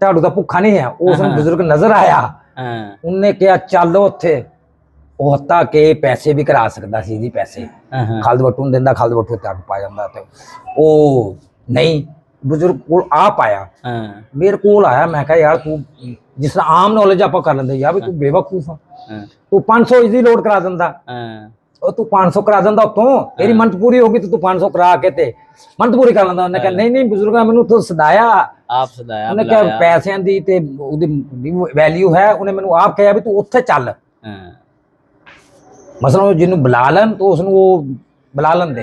ਝਾੜੂ ਦਾ ਭੁੱਖਾ ਨਹੀਂ ਹੈ। ਉਸ ਨੂੰ ਬਜ਼ੁਰਗ ਨਜ਼ਰ ਆਇਆ, ਉਹਨੇ ਕਿਹਾ ਚੱਲ ਉੱਥੇ ਉਹ ਹੱਤਾ ਕੇ ਪੈਸੇ ਵੀ ਕਰਾ ਸਕਦਾ ਸੀ ਜੀ, ਪੈਸੇ ਖਾਲਦ ਬੱਟੂ ਨੂੰ ਦਿੰਦਾ, ਖਾਲਦ ਬੱਟੂ ਝਾੜੂ ਪਾ ਜਾਂਦਾ ਤੇ ਉਹ ਨਹੀਂ ਬਜ਼ੁਰਗ ਕੋਲ ਆ ਪਾਇਆ। ਮੇਰੇ ਕੋਲ ਆਇਆ, ਮੈਂ ਕਿਹਾ ਯਾਰ ਤੂੰ ਜਿਸ ਤਰ੍ਹਾਂ ਆਮ ਨੌਲੇਜ ਆਪਾਂ ਕਰ ਲੈਂਦੇ ਯਾਰ ਵੀ ਤੂੰ ਬੇਵਕੂਫ ਆ, ਤੂੰ 500 ਇਜ਼ੀ ਲੋਡ ਕਰਾ ਦਿੰਦਾ, ਉਹ ਤੂੰ 500 ਕਰਾ ਦਿੰਦਾ ਉੱਥੋਂ, ਤੇਰੀ ਮੰਨਤ ਪੂਰੀ ਹੋ ਗਈ ਤੇ ਤੂੰ 500 ਕਰਾ ਕੇ ਤੇ ਮੰਨਤ ਪੂਰੀ ਕਰ ਲੈਂਦਾ। ਉਹਨੇ ਕਿਹਾ ਨਹੀਂ ਬਜ਼ੁਰਗਾ ਮੈਨੂੰ ਤੂੰ ਸਦਾਇਆ, ਉਹਨੇ ਕਿਹਾ ਪੈਸਿਆਂ ਦੀ ਤੇ ਉਹਦੀ ਵੈਲਿਊ ਹੈ, ਉਹਨੇ ਮੈਨੂੰ ਆਪ ਕਿਹਾ ਵੀ ਤੂੰ ਉੱਥੇ ਚੱਲ। ਮਸਲਨ ਜਿਹਨੂੰ ਬੁਲਾ ਲੈਣ ਤਾਂ ਉਸਨੂੰ ਉਹ ਬੁਲਾ ਲੈਂਦੇ।